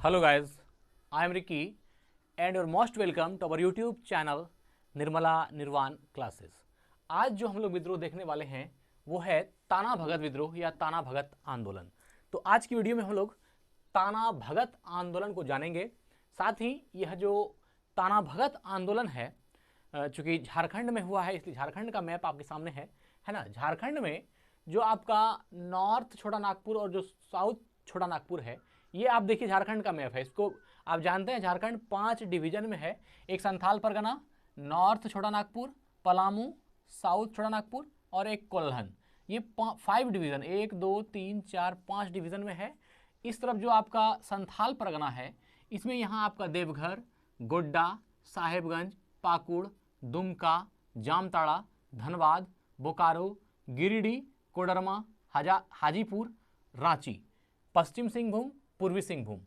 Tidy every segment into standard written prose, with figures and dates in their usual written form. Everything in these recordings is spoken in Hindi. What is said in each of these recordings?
Hello guys, I am Ricky and you're most welcome to our YouTube channel Nirmala निर्वाण क्लासेस। आज जो हम लोग विद्रोह देखने वाले हैं वो है ताना भगत विद्रोह या ताना भगत आंदोलन। तो आज की वीडियो में हम लोग ताना भगत आंदोलन को जानेंगे। साथ ही यह जो ताना भगत आंदोलन है चूंकि झारखंड में हुआ है इसलिए झारखंड का मैप आपके सामने है ना। झारखंड में जो आपका नॉर्थ छोटा नागपुर और जो साउथ छोटा नागपुर है, ये आप देखिए झारखंड का मैप है। इसको आप जानते हैं झारखंड 5 डिवीजन में है। एक संथाल परगना, नॉर्थ छोटा नागपुर, पलामू, साउथ छोटा नागपुर और एक कोल्हन। ये 5 डिवीजन 1 2 3 4 5 डिवीजन में है। इस तरफ जो आपका संथाल परगना है इसमें यहाँ आपका देवघर, गोड्डा, साहेबगंज, पाकुड़, दुमका, जामताड़ा, धनबाद, बोकारो, गिरिडीह, कोडरमा, हाजीपुर, रांची, पश्चिम सिंहभूम, पूर्वी सिंहभूम,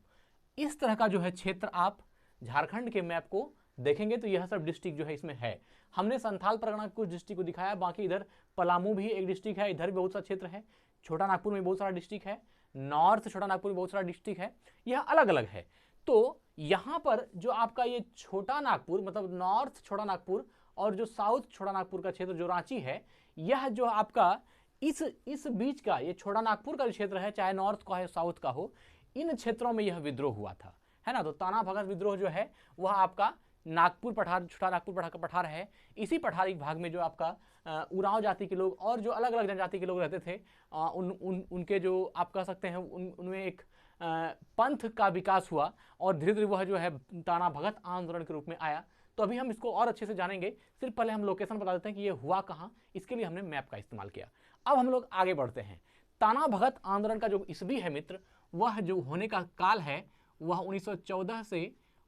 इस तरह का जो है क्षेत्र आप झारखंड के मैप को देखेंगे तो यह सब डिस्ट्रिक्ट जो है इसमें है। हमने संथाल परगना कुछ डिस्ट्रिक्ट को दिखाया, बाकी इधर पलामू भी एक डिस्ट्रिक्ट है, इधर भी बहुत सा क्षेत्र है, छोटा नागपुर में बहुत सारा डिस्ट्रिक्ट है, नॉर्थ छोटा नागपुर में बहुत सारा डिस्ट्रिक्ट है, यह अलग अलग है। तो यहाँ पर जो आपका ये छोटा नागपुर मतलब नॉर्थ छोटा नागपुर और जो साउथ छोटा नागपुर का क्षेत्र जो रांची है, यह जो आपका इस बीच का ये छोटा नागपुर का जो क्षेत्र है, चाहे नॉर्थ का हो साउथ का हो, इन क्षेत्रों में यह विद्रोह हुआ था, है ना। तो ताना भगत विद्रोह जो है वह आपका नागपुर पठार, छोटा नागपुर पठार है। इसी पठारी भाग में जो आपका उरांव जाति के लोग और जो अलग अलग जनजाति के लोग रहते थे, उनके जो आप कह सकते हैं उनमें एक पंथ का विकास हुआ और धीरे धीरे वह जो है ताना भगत आंदोलन के रूप में आया। तो अभी हम इसको और अच्छे से जानेंगे। सिर्फ पहले हम लोकेशन बता देते हैं कि ये हुआ कहाँ, इसके लिए हमने मैप का इस्तेमाल किया। अब हम लोग आगे बढ़ते हैं। ताना भगत आंदोलन का जो ईस्वी है मित्र, वह जो होने का काल है वह 1914 से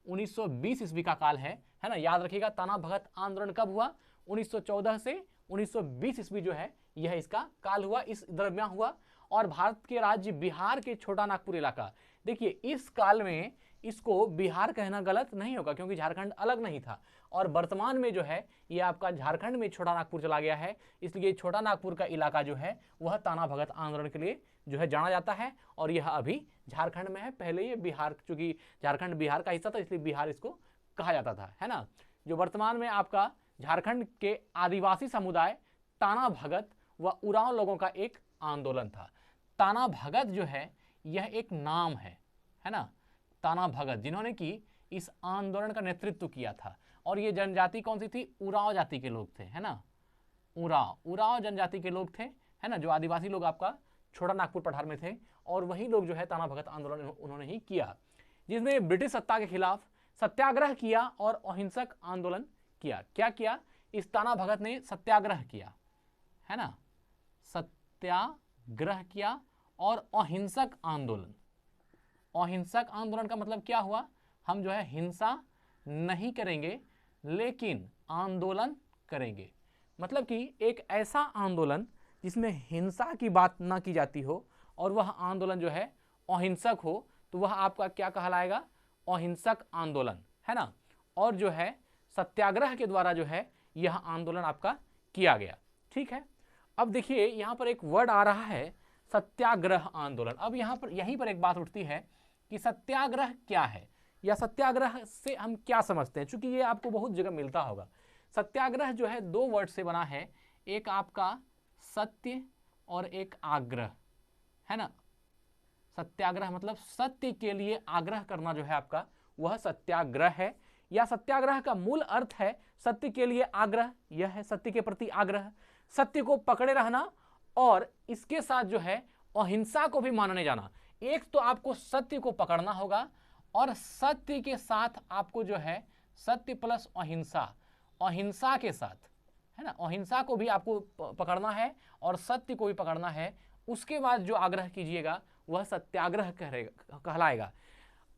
1920 ईस्वी का काल है ना। याद रखिएगा ताना भगत आंदोलन कब हुआ, 1914 से 1920 ईस्वी जो है यह इसका काल हुआ, इस दरमियान हुआ। और भारत के राज्य बिहार के छोटा नागपुर इलाका, देखिए इस काल में इसको बिहार कहना गलत नहीं होगा क्योंकि झारखंड अलग नहीं था। और वर्तमान में जो है ये आपका झारखंड में छोटा नागपुर चला गया है, इसलिए छोटा नागपुर का इलाका जो है वह ताना भगत आंदोलन के लिए जो है जाना जाता है और यह अभी झारखंड में है। पहले ये बिहार, चूंकि झारखंड बिहार का हिस्सा था इसलिए बिहार इसको कहा जाता था, है ना। जो वर्तमान में आपका झारखंड के आदिवासी समुदाय ताना भगत व उरांव लोगों का एक आंदोलन था। ताना भगत जो है यह एक नाम है ना। ताना भगत जिन्होंने कि इस आंदोलन का नेतृत्व किया था। और ये जनजाति कौन सी थी, उरांव जाति के लोग थे, है ना। उरांव जनजाति के लोग थे, है ना, जो आदिवासी लोग आपका छोटा नागपुर पठार में थे। और वही लोग जो है ताना भगत आंदोलन उन्होंने ही किया, जिसमें ब्रिटिश सत्ता के खिलाफ सत्याग्रह किया और अहिंसक आंदोलन किया। क्या किया, इस ताना भगत ने सत्याग्रह किया, है ना, सत्याग्रह किया और अहिंसक आंदोलन। अहिंसक आंदोलन का मतलब क्या हुआ, हम जो है हिंसा नहीं करेंगे लेकिन आंदोलन करेंगे। मतलब कि एक ऐसा आंदोलन जिसमें हिंसा की बात ना की जाती हो और वह आंदोलन जो है अहिंसक हो, तो वह आपका क्या कहलाएगा, अहिंसक आंदोलन, है ना। और जो है सत्याग्रह के द्वारा जो है यह आंदोलन आपका किया गया, ठीक है। अब देखिए यहाँ पर एक वर्ड आ रहा है सत्याग्रह आंदोलन। अब यहाँ पर यहीं पर एक बात उठती है कि सत्याग्रह क्या है या सत्याग्रह से हम क्या समझते हैं, चूंकि ये आपको बहुत जगह मिलता होगा। सत्याग्रह जो है 2 वर्ड से बना है, एक आपका सत्य और एक आग्रह, है ना। सत्याग्रह मतलब सत्य के लिए आग्रह करना जो है आपका वह सत्याग्रह है। या सत्याग्रह का मूल अर्थ है सत्य के लिए आग्रह, यह है सत्य के प्रति आग्रह, सत्य को पकड़े रहना और इसके साथ जो है अहिंसा को भी मानने जाना। एक तो आपको सत्य को पकड़ना होगा और सत्य के साथ आपको जो है सत्य प्लस अहिंसा, अहिंसा के साथ, है ना, अहिंसा को भी आपको पकड़ना है और सत्य को भी पकड़ना है। उसके बाद जो आग्रह कीजिएगा वह सत्याग्रह कहलाएगा।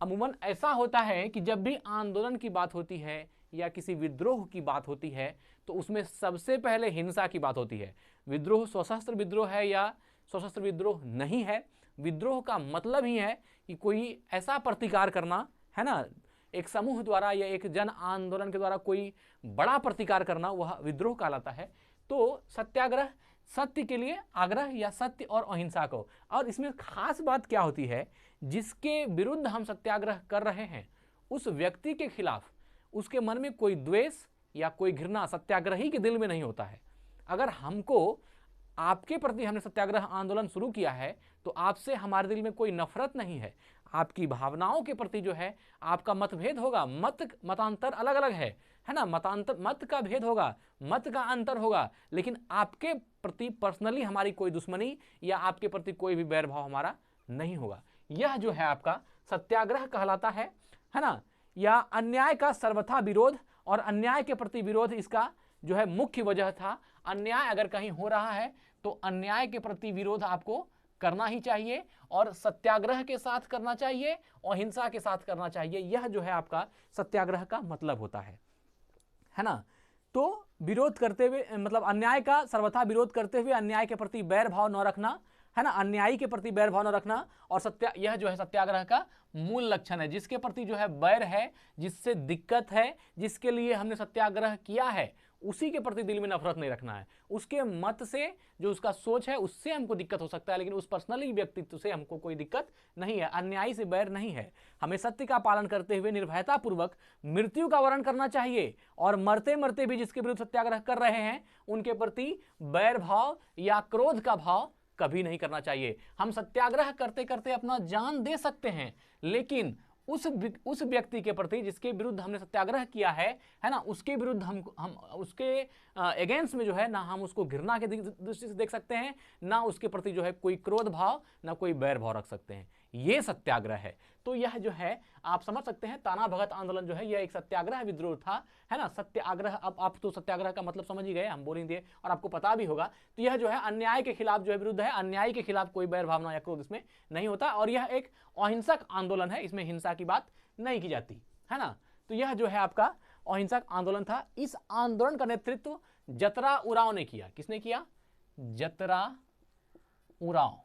अमूमन ऐसा होता है कि जब भी आंदोलन की बात होती है या किसी विद्रोह की बात होती है तो उसमें सबसे पहले हिंसा की बात होती है। विद्रोह सशस्त्र विद्रोह है या सशस्त्र विद्रोह नहीं है, विद्रोह का मतलब ही है कि कोई ऐसा प्रतिकार करना, है ना, एक समूह द्वारा या एक जन आंदोलन के द्वारा कोई बड़ा प्रतिकार करना, वह विद्रोह कहलाता है। तो सत्याग्रह सत्य के लिए आग्रह या सत्य और अहिंसा को। और इसमें खास बात क्या होती है, जिसके विरुद्ध हम सत्याग्रह कर रहे हैं उस व्यक्ति के खिलाफ उसके मन में कोई द्वेष या कोई घृणा सत्याग्रही के दिल में नहीं होता है। अगर हमको आपके प्रति हमने सत्याग्रह आंदोलन शुरू किया है तो आपसे हमारे दिल में कोई नफरत नहीं है। आपकी भावनाओं के प्रति जो है आपका मतभेद होगा, मतांतर अलग अलग है ना, मत का भेद होगा, मत का अंतर होगा, लेकिन आपके प्रति पर्सनली हमारी कोई दुश्मनी या आपके प्रति कोई भी बैरभाव हमारा नहीं होगा। यह जो है आपका सत्याग्रह कहलाता है ना। या अन्याय का सर्वथा विरोध, और अन्याय के प्रति विरोध इसका जो है मुख्य वजह था। अन्याय अगर कहीं हो रहा है तो अन्याय के प्रति विरोध आपको करना ही चाहिए, और सत्याग्रह के साथ करना चाहिए, अहिंसा के साथ करना चाहिए। यह जो है आपका सत्याग्रह का मतलब होता है ना। तो विरोध करते हुए, मतलब अन्याय का सर्वथा विरोध करते हुए अन्याय के प्रति बैर भाव न रखना, है ना, अन्यायी के प्रति बैर भाव न रखना। और यह जो है सत्याग्रह का मूल लक्षण है। जिसके प्रति जो है बैर है, जिससे दिक्कत है, जिसके लिए हमने सत्याग्रह किया है, उसी के प्रति दिल में नफरत नहीं रखना है। उसके मत से, जो उसका सोच है, उससे हमको दिक्कत हो सकता है, लेकिन उस पर्सनली व्यक्तित्व से हमको कोई दिक्कत नहीं है। अन्यायी से बैर नहीं है। हमें सत्य का पालन करते हुए निर्भयता पूर्वक मृत्यु का वर्ण करना चाहिए, और मरते मरते भी जिसके विरुद्ध सत्याग्रह कर रहे हैं उनके प्रति बैर भाव या क्रोध का भाव कभी नहीं करना चाहिए। हम सत्याग्रह करते करते अपना जान दे सकते हैं, लेकिन उस व्यक्ति के प्रति जिसके विरुद्ध हमने सत्याग्रह किया है ना, उसके विरुद्ध हम उसके अगेंस्ट में जो है ना, हम उसको घृणा के दृष्टि से देख सकते हैं, ना उसके प्रति जो है कोई क्रोध भाव, ना कोई बैर भाव रख सकते हैं। ये सत्याग्रह है। तो यह जो है आप समझ सकते हैं, ताना भगत आंदोलन जो है यह एक सत्याग्रह विद्रोह था, है ना। सत्याग्रह, अब आप तो सत्याग्रह का मतलब समझ ही गए, हम बोल ही दिए और आपको पता भी होगा। तो यह जो है अन्याय के खिलाफ जो है विरुद्ध है, अन्याय के खिलाफ कोई बैर भावना या क्रोध इसमें नहीं होता, और यह एक अहिंसक आंदोलन है, इसमें हिंसा की बात नहीं की जाती, है ना। तो यह जो है आपका अहिंसक आंदोलन था। इस आंदोलन का नेतृत्व जतरा उरांव ने किया। किसने किया? जतरा उरांव।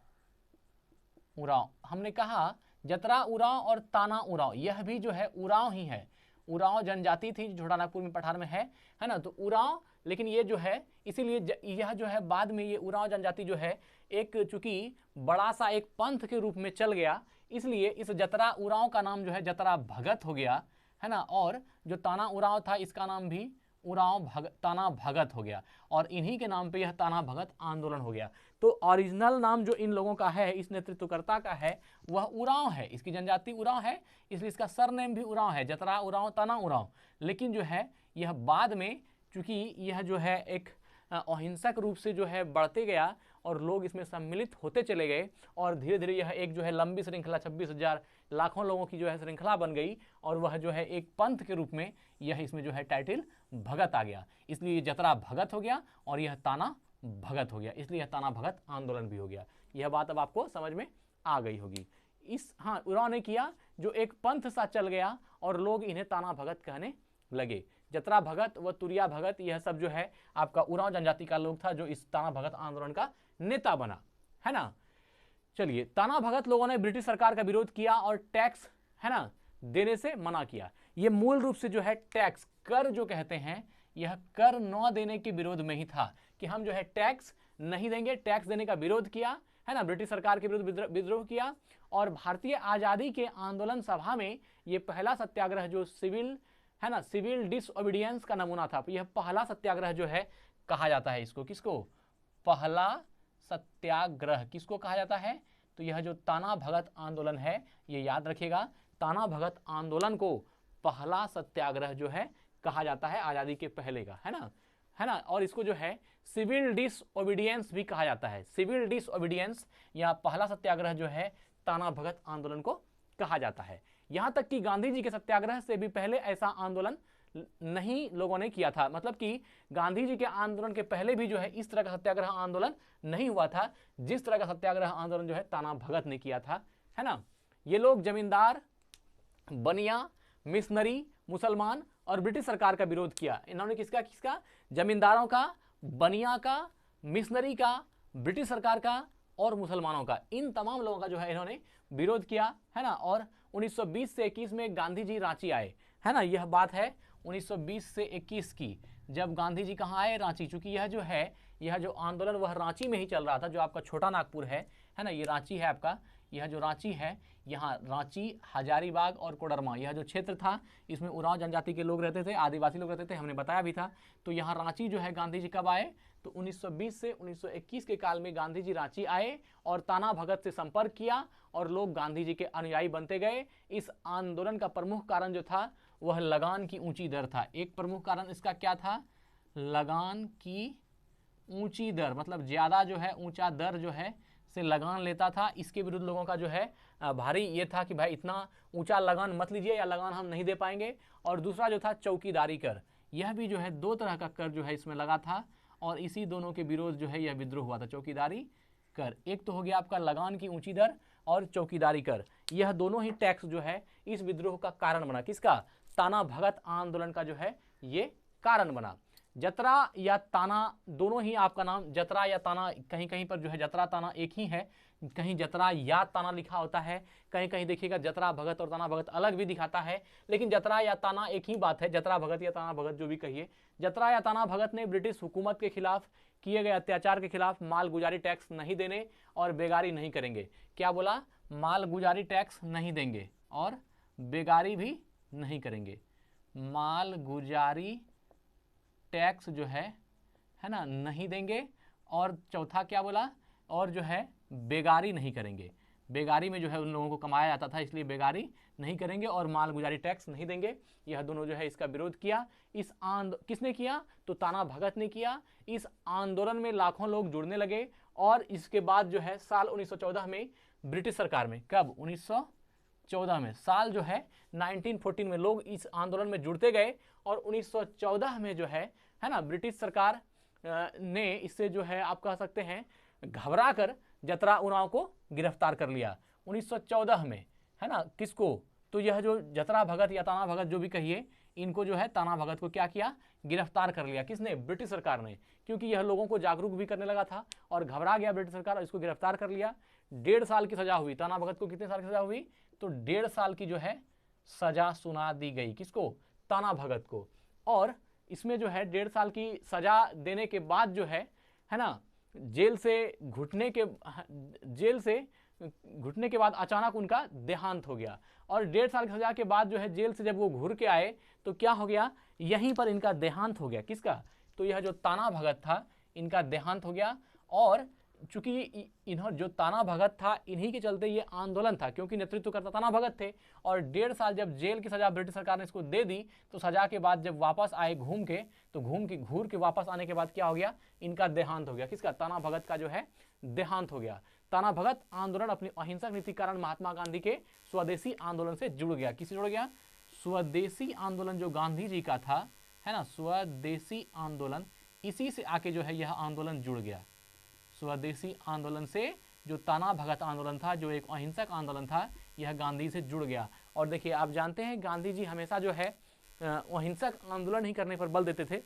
हमने कहा जतरा उरांव और ताना उरांव, यह भी जो है उरांव ही है। उरांव जनजाति थी, झोटानागपुर में पठार में है ना। तो उरांव, लेकिन ये जो है इसीलिए यह जो है बाद में ये उरांव जनजाति जो है एक चूंकि बड़ा सा एक पंथ के रूप में चल गया, इसलिए इस जतरा उरांव का नाम जो है जतरा भगत हो गया, है ना। और जो ताना उरांव था इसका नाम भी ताना भगत हो गया, और इन्हीं के नाम पे यह ताना भगत आंदोलन हो गया। तो ओरिजिनल नाम जो इन लोगों का है, इस नेतृत्वकर्ता का है, वह उरांव है। इसकी जनजाति उरांव है, इसलिए इसका सरनेम भी उरांव है, जतरा उरांव, ताना उरांव। लेकिन जो है यह बाद में, चूंकि यह जो है एक अहिंसक रूप से जो है बढ़ते गया और लोग इसमें सम्मिलित होते चले गए, और धीरे धीरे यह एक जो है लंबी श्रृंखला 26,000 लाखों लोगों की जो है श्रृंखला बन गई, और वह जो है एक पंथ के रूप में यह इसमें जो है टाइटल भगत आ गया। इसलिए ये जतरा भगत हो गया और यह ताना भगत हो गया, इसलिए यह ताना भगत आंदोलन भी हो गया। यह बात अब आपको समझ में आ गई होगी। उरांव ने किया जो एक पंथ सा चल गया और लोग इन्हें ताना भगत कहने लगे। जतरा भगत व तुरिया भगत, यह सब जो है आपका उरांव जनजाति का लोग था जो इस ताना भगत आंदोलन का नेता बना, है ना। चलिए, ताना भगत लोगों ने ब्रिटिश सरकार का विरोध किया और टैक्स, है ना, देने से मना किया। ये मूल रूप से जो है टैक्स, कर जो कहते हैं, यह कर न देने के विरोध में ही था कि हम जो है टैक्स नहीं देंगे। टैक्स देने का विरोध किया, है ना, ब्रिटिश सरकार के विरुद्ध विद्रोह किया। और भारतीय आज़ादी के आंदोलन सभा में ये पहला सत्याग्रह जो सिविल, है ना, सिविल डिसओबीडियंस का नमूना था। यह पहला सत्याग्रह जो है कहा जाता है इसको, किसको? पहला सत्याग्रह किसको कहा जाता है? तो यह जो ताना भगत आंदोलन है, ये याद रखिएगा, ताना भगत आंदोलन को पहला सत्याग्रह जो है कहा जाता है, आज़ादी के पहले का, है ना। और इसको जो है सिविल डिसओबीडियंस भी कहा जाता है। सिविल डिसओबीडियंस या पहला सत्याग्रह जो है ताना भगत आंदोलन को कहा जाता है। यहां तक कि गांधी जी के सत्याग्रह से भी पहले ऐसा आंदोलन नहीं लोगों ने किया था। मतलब कि गांधी जी के आंदोलन के पहले भी जो है इस तरह का सत्याग्रह आंदोलन नहीं हुआ था, जिस तरह का सत्याग्रह आंदोलन जो है ताना भगत ने किया था, है ना। ये लोग जमींदार, बनिया, मिशनरी, मुसलमान और ब्रिटिश सरकार का विरोध किया। इन्होंने किसका? जमींदारों का, बनिया का, मिशनरी का, ब्रिटिश सरकार का और मुसलमानों का। इन तमाम लोगों का जो है इन्होंने विरोध किया, है ना। और 1920 से 21 में गांधी जी रांची आए, है ना। यह बात है 1920 से 21 की। जब गांधी जी कहाँ आए, रांची। चूंकि यह जो आंदोलन वह रांची में ही चल रहा था, जो आपका छोटा नागपुर है ना, ये रांची है आपका, यह जो रांची है, यहाँ रांची, हजारीबाग और कोडरमा, यह जो क्षेत्र था इसमें उरांव जनजाति के लोग रहते थे, आदिवासी लोग रहते थे, हमने बताया भी था। तो यहाँ रांची जो है गांधी जी कब आए, तो 1920 से 1921 के काल में गांधी जी रांची आए और ताना भगत से संपर्क किया और लोग गांधी जी के अनुयायी बनते गए। इस आंदोलन का प्रमुख कारण जो था वह लगान की ऊंची दर था। एक प्रमुख कारण इसका क्या था, लगान की ऊंची दर, मतलब ज़्यादा जो है ऊंचा दर जो है से लगान लेता था। इसके विरुद्ध लोगों का जो है भारी ये था कि भाई इतना ऊंचा लगान मत लीजिए या लगान हम नहीं दे पाएंगे। और दूसरा जो था चौकीदारी कर, यह भी जो है दो तरह का कर जो है इसमें लगा था और इसी दोनों के विरोध जो है यह विद्रोह हुआ था, चौकीदारी कर। एक तो हो गया आपका लगान की ऊंची दर और चौकीदारी कर, यह दोनों ही टैक्स जो है इस विद्रोह का कारण बना। किसका, ताना भगत आंदोलन का जो है ये कारण बना। जतरा या ताना दोनों ही आपका नाम, जतरा या ताना, कहीं कहीं पर जो है जतरा ताना एक ही है, कहीं जतरा या ताना लिखा होता है, कहीं कहीं देखिएगा जतरा भगत और ताना भगत अलग भी दिखाता है, लेकिन जतरा या ताना एक ही बात है, जतरा भगत या ताना भगत जो भी कहिए। जतरा या ताना भगत ने ब्रिटिश हुकूमत के खिलाफ किए गए अत्याचार के खिलाफ माल गुजारी टैक्स नहीं देने और बेगारी नहीं करेंगे। क्या बोला, माल गुजारी टैक्स नहीं देंगे और बेगारी भी नहीं करेंगे। माल गुजारी टैक्स जो है ना नहीं देंगे, और चौथा क्या बोला, और जो है बेगारी नहीं करेंगे। बेगारी में जो है उन लोगों को कमाया जाता था, इसलिए बेगारी नहीं करेंगे और माल गुजारी टैक्स नहीं देंगे। यह दोनों जो है इसका विरोध किया। इस किसने किया, तो ताना भगत ने किया। इस आंदोलन में लाखों लोग जुड़ने लगे और इसके बाद जो है साल 1914 में ब्रिटिश सरकार में, कब, 1914 में, साल जो है 1914 में लोग इस आंदोलन में जुड़ते गए और 1914 में जो है ना ब्रिटिश सरकार ने इससे जो है आप कह सकते हैं घबरा कर जतरा उरांव को गिरफ्तार कर लिया 1914 में, है ना। किसको, तो यह जो जतरा भगत या ताना भगत जो भी कहिए, इनको जो है ताना भगत को क्या किया, गिरफ्तार कर लिया। किसने, ब्रिटिश सरकार ने, क्योंकि यह लोगों को जागरूक भी करने लगा था और घबरा गया ब्रिटिश सरकार और इसको गिरफ्तार कर लिया। 1.5 साल की सजा हुई। ताना भगत को कितने साल की सजा हुई, तो 1.5 साल की जो है सजा सुना दी गई। किसको, ताना भगत को। और इसमें जो है 1.5 साल की सजा देने के बाद जो है ना, जेल से घुटने के बाद अचानक उनका देहांत हो गया। और 1.5 साल की सजा के बाद जो है जेल से जब वो घुर के आए तो क्या हो गया, यहीं पर इनका देहांत हो गया। किसका, तो यह जो ताना भगत था इनका देहांत हो गया। और चूंकि इन्होंने जो ताना भगत था इन्हीं के चलते ये आंदोलन था, क्योंकि नेतृत्व करता ताना भगत थे। और 1.5 साल जब जेल की सजा ब्रिटिश सरकार ने इसको दे दी तो सजा के बाद जब वापस आए घूर के वापस आने के बाद क्या हो गया, इनका देहांत हो गया। किसका, ताना भगत का जो है देहांत हो गया। ताना भगत आंदोलन अपनी अहिंसक नीति कारण महात्मा गांधी के स्वदेशी आंदोलन से जुड़ गया। किससे जुड़ गया, स्वदेशी आंदोलन जो गांधी जी का था, है ना, स्वदेशी आंदोलन, इसी से आके जो है यह आंदोलन जुड़ गया। स्वदेशी आंदोलन से जो ताना भगत आंदोलन था, जो एक अहिंसक आंदोलन था, यह गांधी से जुड़ गया। और देखिए आप जानते हैं गांधी जी हमेशा जो है अहिंसक आंदोलन ही करने पर बल देते थे,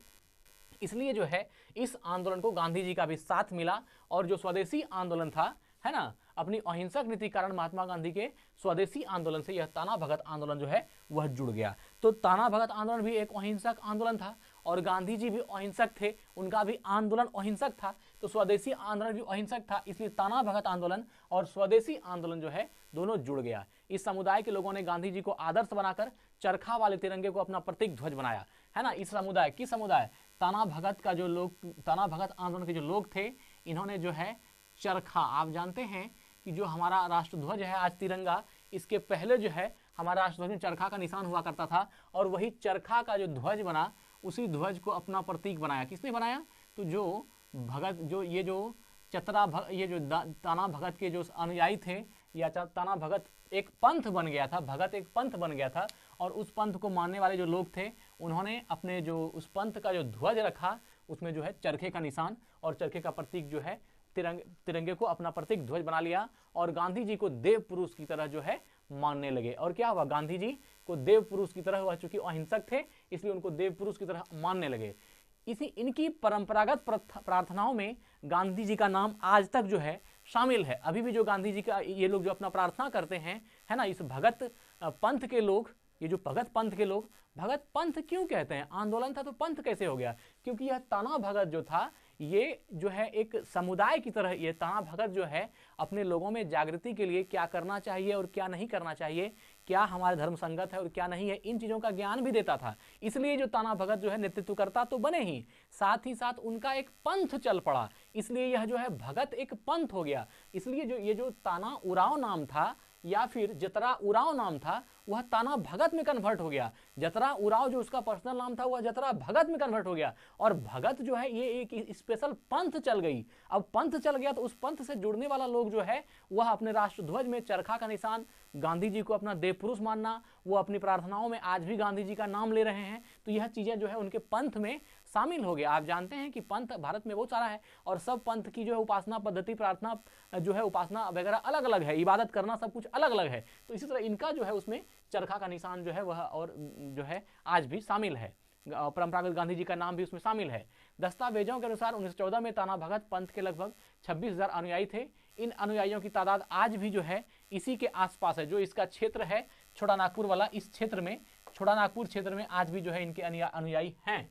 इसलिए जो है इस आंदोलन को गांधी जी का भी साथ मिला। और जो स्वदेशी आंदोलन था, है ना, अपनी अहिंसक नीति कारण महात्मा गांधी के स्वदेशी आंदोलन से यह ताना भगत आंदोलन जो है वह जुड़ गया। तो ताना भगत आंदोलन भी एक अहिंसक आंदोलन था और गांधी जी भी अहिंसक थे, उनका भी आंदोलन अहिंसक था। तो स्वदेशी आंदोलन भी अहिंसक था, इसलिए ताना भगत आंदोलन और स्वदेशी आंदोलन जो है दोनों जुड़ गया। इस समुदाय के लोगों ने गांधी जी को आदर्श बनाकर चरखा वाले तिरंगे को अपना प्रतीक ध्वज बनाया, है ना। इस समुदाय, किस समुदाय, ताना भगत आंदोलन के जो लोग थे, इन्होंने जो है चरखा, आप जानते हैं कि जो हमारा राष्ट्रध्वज है आज तिरंगा, इसके पहले जो है हमारा राष्ट्रध्वज में चरखा का निशान हुआ करता था और वही चरखा का जो ध्वज बना, उसी ध्वज को अपना प्रतीक बनाया। किसने बनाया, तो जो भगत, जो ये जो ये जो ताना भगत के जो अनुयायी थे, या ताना भगत एक पंथ बन गया था, भगत एक पंथ बन गया था और उस पंथ को मानने वाले जो लोग थे उन्होंने अपने जो उस पंथ का जो ध्वज रखा उसमें जो है चरखे का निशान और चरखे का प्रतीक जो है तिरंगे को अपना प्रतीक ध्वज बना लिया और गांधी जी को देव पुरुष की तरह जो है मानने लगे। और क्या हुआ, गांधी जी को देव पुरुष की तरह, वह चूंकि अहिंसक थे इसलिए उनको देव पुरुष की तरह मानने लगे। इनकी परंपरागत प्रार्थनाओं में गांधी जी का नाम आज तक जो है शामिल है। अभी भी जो गांधी जी का ये लोग जो अपना प्रार्थना करते हैं, है ना, इस भगत पंथ के लोग ये जो भगत पंथ के लोग, भगत पंथ क्यों कहते हैं? आंदोलन था तो पंथ कैसे हो गया? क्योंकि यह ताना भगत जो था ये जो है एक समुदाय की तरह, ये ताना भगत जो है अपने लोगों में जागृति के लिए क्या करना चाहिए और क्या नहीं करना चाहिए, क्या हमारे धर्म संगत है और क्या नहीं है, इन चीज़ों का ज्ञान भी देता था। इसलिए जो ताना भगत जो है नेतृत्वकर्ता तो बने ही साथ उनका एक पंथ चल पड़ा, इसलिए यह जो है भगत एक पंथ हो गया। इसलिए जो ये जो ताना उराव नाम था या फिर जतरा उराव नाम था वह ताना भगत में कन्वर्ट हो गया। जतरा उराव जो उसका पर्सनल नाम था वह जतरा भगत में कन्वर्ट हो गया, और भगत जो है ये एक स्पेशल पंथ चल गई। अब पंथ चल गया तो उस पंथ से जुड़ने वाला लोग जो है वह अपने राष्ट्रध्वज में चरखा का निशान, गांधी जी को अपना देव पुरुष मानना, वो अपनी प्रार्थनाओं में आज भी गांधी जी का नाम ले रहे हैं। तो यह चीज़ें जो है उनके पंथ में शामिल हो गया। आप जानते हैं कि पंथ भारत में बहुत सारा है और सब पंथ की जो है उपासना पद्धति, प्रार्थना जो है, उपासना वगैरह अलग अलग है, इबादत करना सब कुछ अलग अलग है। तो इसी तरह इनका जो है उसमें चरखा का निशान जो है वह और जो है आज भी शामिल है, परंपरागत गांधी जी का नाम भी उसमें शामिल है। दस्तावेजों के अनुसार 1914 में ताना भगत पंथ के लगभग 26,000 अनुयायी थे। इन अनुयायियों की तादाद आज भी जो है इसी के आसपास है। जो इसका क्षेत्र है छोटा नागपुर वाला, इस क्षेत्र में, छोटा नागपुर क्षेत्र में आज भी जो है इनके अनुयायी हैं,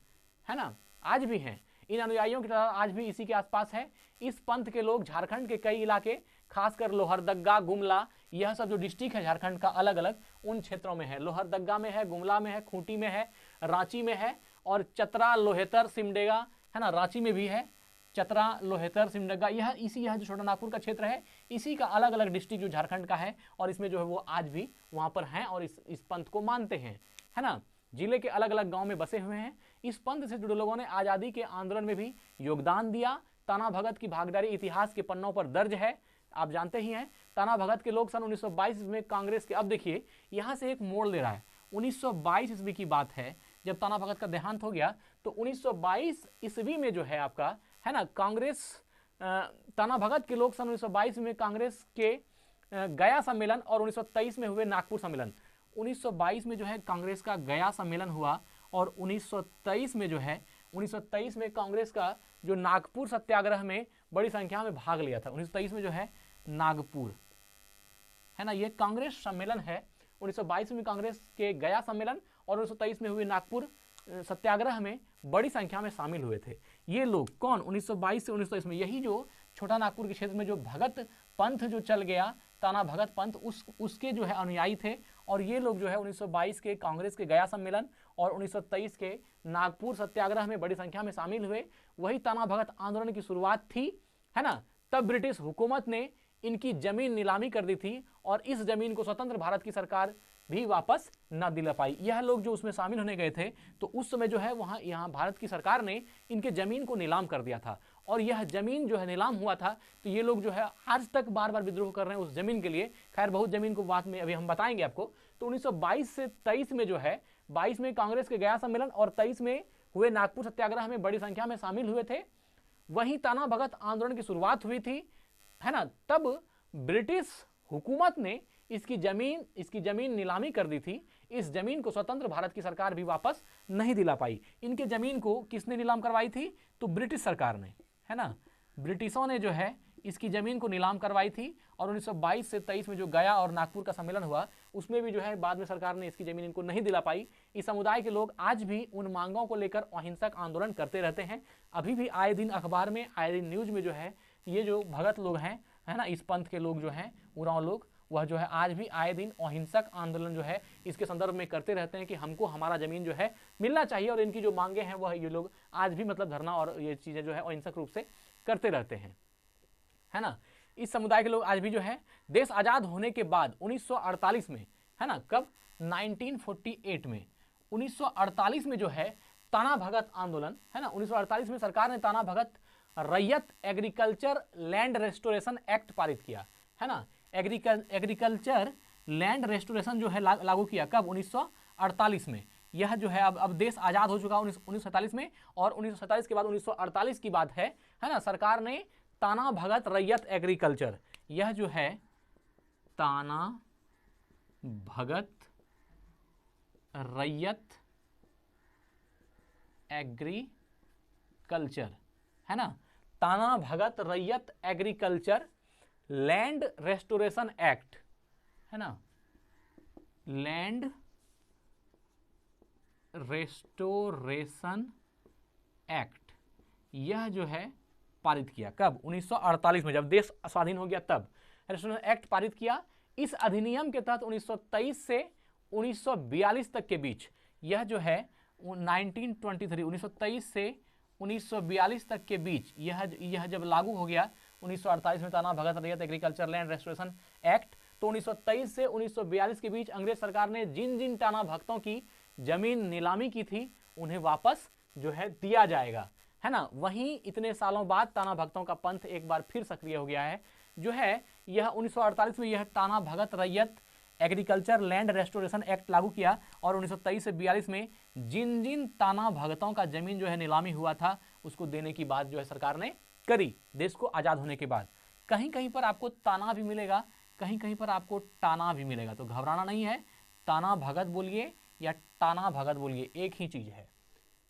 है ना, आज भी हैं। इन अनुयायियों की तादाद आज भी इसी के आसपास है। इस पंथ के लोग झारखंड के कई इलाके, खासकर लोहरदग्गा, गुमला, यह सब जो डिस्ट्रिक्ट है झारखंड का अलग अलग उन क्षेत्रों में है। लोहरदग्गा में है, गुमला में है, खूंटी में है, रांची में है और चतरा, लोहेतर, सिमडेगा, है ना, रांची में भी है चतरा, लोहेतर, सिमडेगा। यह जो छोटा नागपुर का क्षेत्र है इसी का अलग अलग डिस्ट्रिक्ट जो झारखंड का है, और इसमें जो है वो आज भी वहाँ पर हैं और इस पंथ को मानते हैं, है ना। जिले के अलग अलग गांव में बसे हुए हैं। इस पंथ से जुड़े लोगों ने आज़ादी के आंदोलन में भी योगदान दिया। ताना भगत की भागीदारी इतिहास के पन्नों पर दर्ज है, आप जानते ही हैं। ताना भगत के लोग सन 1922 में कांग्रेस के, अब देखिए यहाँ से एक मोड़ ले रहा है, 1922 ईस्वी की बात है जब ताना भगत का देहांत हो गया। तो 1922 ईस्वी में जो है आपका, है ना, कांग्रेस, ताना भगत के लोग सन 1922 में कांग्रेस के गया सम्मेलन और 1923 में हुए नागपुर सम्मेलन, 1922 में जो है कांग्रेस का गया सम्मेलन हुआ और 1923 में जो है 1923 में कांग्रेस का जो नागपुर सत्याग्रह में बड़ी संख्या में भाग लिया था। 1923 में जो है नागपुर, है ना, ये कांग्रेस सम्मेलन है। 1922 में कांग्रेस के गया सम्मेलन और 1923 में हुए नागपुर सत्याग्रह में बड़ी संख्या में शामिल हुए थे ये लोग। कौन? 1922 से 1923 में, यही जो छोटा नागपुर के क्षेत्र में जो भगत पंथ जो चल गया, ताना भगत पंथ, उसके जो है अनुयायी थे। और ये लोग जो है 1922 के कांग्रेस के गया सम्मेलन और 1923 के नागपुर सत्याग्रह में बड़ी संख्या में शामिल हुए। वही ताना भगत आंदोलन की शुरुआत थी, है ना। तब ब्रिटिश हुकूमत ने इनकी जमीन नीलामी कर दी थी और इस जमीन को स्वतंत्र भारत की सरकार भी वापस न दिला पाई। यह लोग जो उसमें शामिल होने गए थे तो उस समय जो है यहाँ भारत की सरकार ने इनके जमीन को नीलाम कर दिया था और यह जमीन जो है नीलाम हुआ था। तो ये लोग जो है आज तक बार बार विद्रोह कर रहे हैं उस जमीन के लिए। खैर बहुत जमीन को बाद में अभी हम बताएंगे आपको। तो 1922 से 23 में जो है, 22 में कांग्रेस के गया सम्मेलन और 23 में हुए नागपुर सत्याग्रह में बड़ी संख्या में शामिल हुए थे। वहीं ताना भगत आंदोलन की शुरुआत हुई थी, है ना। तब ब्रिटिश हुकूमत ने इसकी जमीन नीलामी कर दी थी। इस जमीन को स्वतंत्र भारत की सरकार भी वापस नहीं दिला पाई। इनके जमीन को किसने नीलाम करवाई थी? तो ब्रिटिश सरकार ने, है ना, ब्रिटिशों ने जो है इसकी जमीन को नीलाम करवाई थी। और 1922 से 23 में जो गया और नागपुर का सम्मेलन हुआ उसमें भी जो है बाद में सरकार ने इसकी जमीन इनको नहीं दिला पाई। इस समुदाय के लोग आज भी उन मांगों को लेकर अहिंसक आंदोलन करते रहते हैं। अभी भी आए दिन अखबार में, आए दिन न्यूज में जो है ये जो भगत लोग हैं, है ना, इस पंथ के लोग जो हैं, उरांव लोग, वह जो है आज भी आए दिन अहिंसक आंदोलन जो है इसके संदर्भ में करते रहते हैं कि हमको हमारा ज़मीन जो है मिलना चाहिए। और इनकी जो मांगे हैं वह ये लोग आज भी मतलब धरना और ये चीज़ें जो है अहिंसक रूप से करते रहते हैं, है ना। इस समुदाय के लोग आज भी जो है देश आज़ाद होने के बाद 1948 में, है ना, कब? 1948 में, 1948 में जो है ताना भगत आंदोलन, है ना, 1948 में सरकार ने ताना भगत रैयत एग्रीकल्चर लैंड रेस्टोरेशन एक्ट पारित किया, है ना। एग्रीकल्चर लैंड रेस्टोरेशन जो है लागू किया कब? 1948 में। यह जो है अब देश आज़ाद हो चुका 1947 में और 1947 के बाद 1948 की बात है ना। सरकार ने ताना भगत रैयत एग्रीकल्चर, यह जो है ताना भगत रैयत एग्रीकल्चर, है ना, ताना भगत रैयत एग्रीकल्चर लैंड रेस्टोरेशन एक्ट, है ना, लैंड रेस्टोरेशन एक्ट, यह जो है पारित किया। कब? 1948 में, जब देश स्वाधीन हो गया तब रेस्टोरेशन एक्ट पारित किया। इस अधिनियम के तहत 1923 से 1942 तक के बीच यह जो है 1923 से 1942 तक के बीच यह जब लागू हो गया 1948 में ताना भगत रैयत एग्रीकल्चर लैंड रेस्टोरेशन एक्ट, तो 1923 से 1942 के बीच अंग्रेज सरकार ने जिन जिन टाना भगतों की जमीन नीलामी की थी उन्हें वापस जो है दिया जाएगा, है ना। वहीं इतने सालों बाद टाना भगतों का पंथ एक बार फिर सक्रिय हो गया है, जो है यह 1948 में यह टाना भगत रैयत एग्रीकल्चर लैंड रेस्टोरेशन एक्ट लागू किया और 1923 से 42 में जिन जिन टाना भगतों का जमीन जो है नीलामी हुआ था उसको देने की बात जो है सरकार ने करी देश को आज़ाद होने के बाद। कहीं कहीं पर आपको ताना भी मिलेगा, कहीं कहीं पर आपको टाना भी मिलेगा, तो घबराना नहीं है। टाना भगत बोलिए या टाना भगत बोलिए, एक ही चीज़ है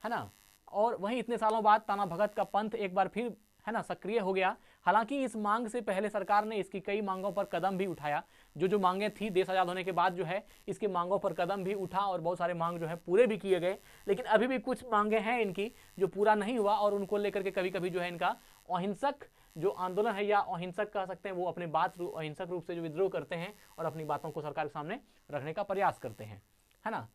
ना। और वहीं इतने सालों बाद टाना भगत का पंथ एक बार फिर है ना सक्रिय हो गया। हालांकि इस मांग से पहले सरकार ने इसकी कई मांगों पर कदम भी उठाया। जो मांगे थी देश आज़ाद होने के बाद जो है इसकी मांगों पर कदम भी उठा और बहुत सारे मांग जो है पूरे भी किए गए, लेकिन अभी भी कुछ मांगे हैं इनकी जो पूरा नहीं हुआ और उनको लेकर के कभी कभी जो है इनका अहिंसक जो आंदोलन है या अहिंसक कह सकते हैं, वो अपने बात अहिंसक रूप से जो विद्रोह करते हैं और अपनी बातों को सरकार के सामने रखने का प्रयास करते हैं, है ना।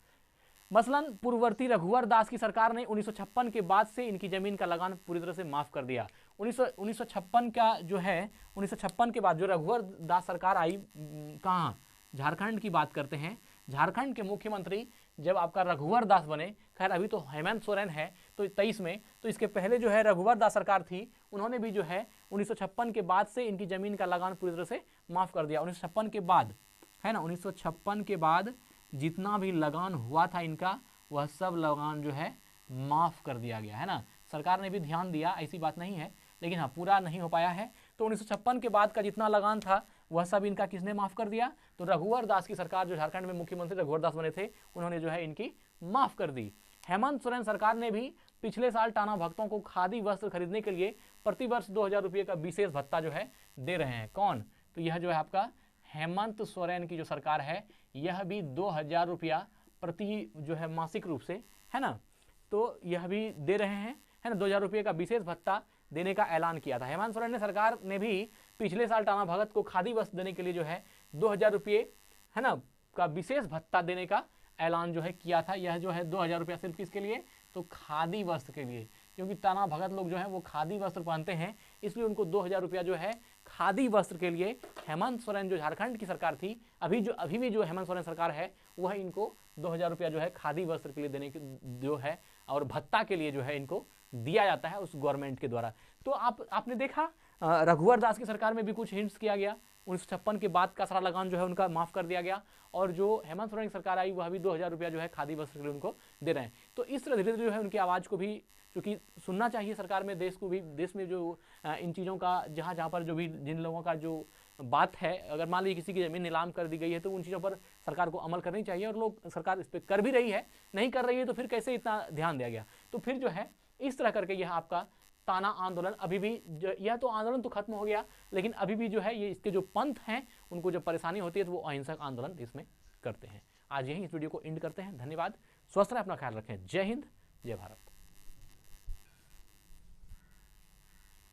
मसलन पूर्ववर्ती रघुवर दास की सरकार ने 1956 के बाद से इनकी जमीन का लगान पूरी तरह से माफ कर दिया। 1956 का जो है 1956 के बाद जो रघुवर दास सरकार आई, कहाँ? झारखंड की बात करते हैं। झारखंड के मुख्यमंत्री जब आपका रघुवर दास बने, खैर अभी तो हेमंत सोरेन है तो 23 में, तो इसके पहले जो है रघुवर दास सरकार थी, उन्होंने भी जो है 1956 के बाद से इनकी जमीन का लगान पूरी तरह से माफ कर दिया। 1956 के बाद, है ना, 1956 के बाद जितना भी लगान हुआ था इनका वह सब लगान जो है माफ़ कर दिया गया, है ना। सरकार ने भी ध्यान दिया, ऐसी बात नहीं है, लेकिन हाँ पूरा नहीं हो पाया है। तो 1956 के बाद का जितना लगान था वह सब इनका किसने माफ़ कर दिया? तो रघुवर दास की सरकार, जो झारखंड में मुख्यमंत्री रघुवर दास बने थे, उन्होंने जो है इनकी माफ़ कर दी। हेमंत सोरेन सरकार ने भी पिछले साल टाना भक्तों को खादी वस्त्र खरीदने के लिए प्रतिवर्ष 2000 रुपये का विशेष भत्ता जो है दे रहे हैं। कौन? तो यह जो है आपका हेमंत सोरेन की जो सरकार है, यह भी 2000 रुपया प्रति जो है मासिक रूप से, है ना, तो यह भी दे रहे हैं, है ना। 2000 रुपये का विशेष भत्ता देने का ऐलान किया था। हेमंत सोरेन ने सरकार ने भी पिछले साल टाना भगत को खादी वस्त्र देने के लिए जो है 2000 रुपये, है ना, का विशेष भत्ता देने का ऐलान जो है किया था। यह जो है 2000 रुपया सिर्फ किसके लिए? तो खादी वस्त्र के लिए, क्योंकि टाना भगत लोग जो है वो खादी वस्त्र पहनते हैं, इसलिए उनको 2000 रुपया जो है खादी वस्त्र के लिए हेमंत सोरेन जो झारखंड की सरकार थी, अभी भी जो हेमंत सोरेन सरकार है वह इनको 2000 रुपया जो है खादी वस्त्र के लिए देने की जो है और भत्ता के लिए जो है इनको दिया जाता है उस गवर्नमेंट के द्वारा। तो आपने देखा रघुवर दास की सरकार में भी कुछ हिंट्स किया गया। 1956 के बाद का सारा लगान जो है उनका माफ़ कर दिया गया, और जो हेमंत सोरेन की सरकार आई वह भी 2000 रुपया जो है खादी वस्त्र के लिए उनको दे रहे हैं। तो इस तरह धीरे धीरे जो है उनकी आवाज़ को भी क्योंकि सुनना चाहिए सरकार में, देश को भी, देश में जो इन चीज़ों का जहाँ जहाँ पर जो भी जिन लोगों का जो बात है, अगर मान लीजिए किसी की ज़मीन नीलाम कर दी गई है तो उन चीज़ों पर सरकार को अमल करनी चाहिए, और लोग सरकार इस पर कर भी रही है। नहीं कर रही है तो फिर कैसे इतना ध्यान दिया गया? तो फिर जो है इस तरह करके यह आपका ताना आंदोलन अभी भी, यह तो आंदोलन तो खत्म हो गया, लेकिन अभी भी जो है ये इसके जो पंथ हैं उनको जब परेशानी होती है तो वो अहिंसक आंदोलन इसमें करते हैं। आज यहीं इस वीडियो को एंड करते हैं। धन्यवाद, स्वस्थ रहें, अपना ख्याल रखें। जय हिंद, जय भारत।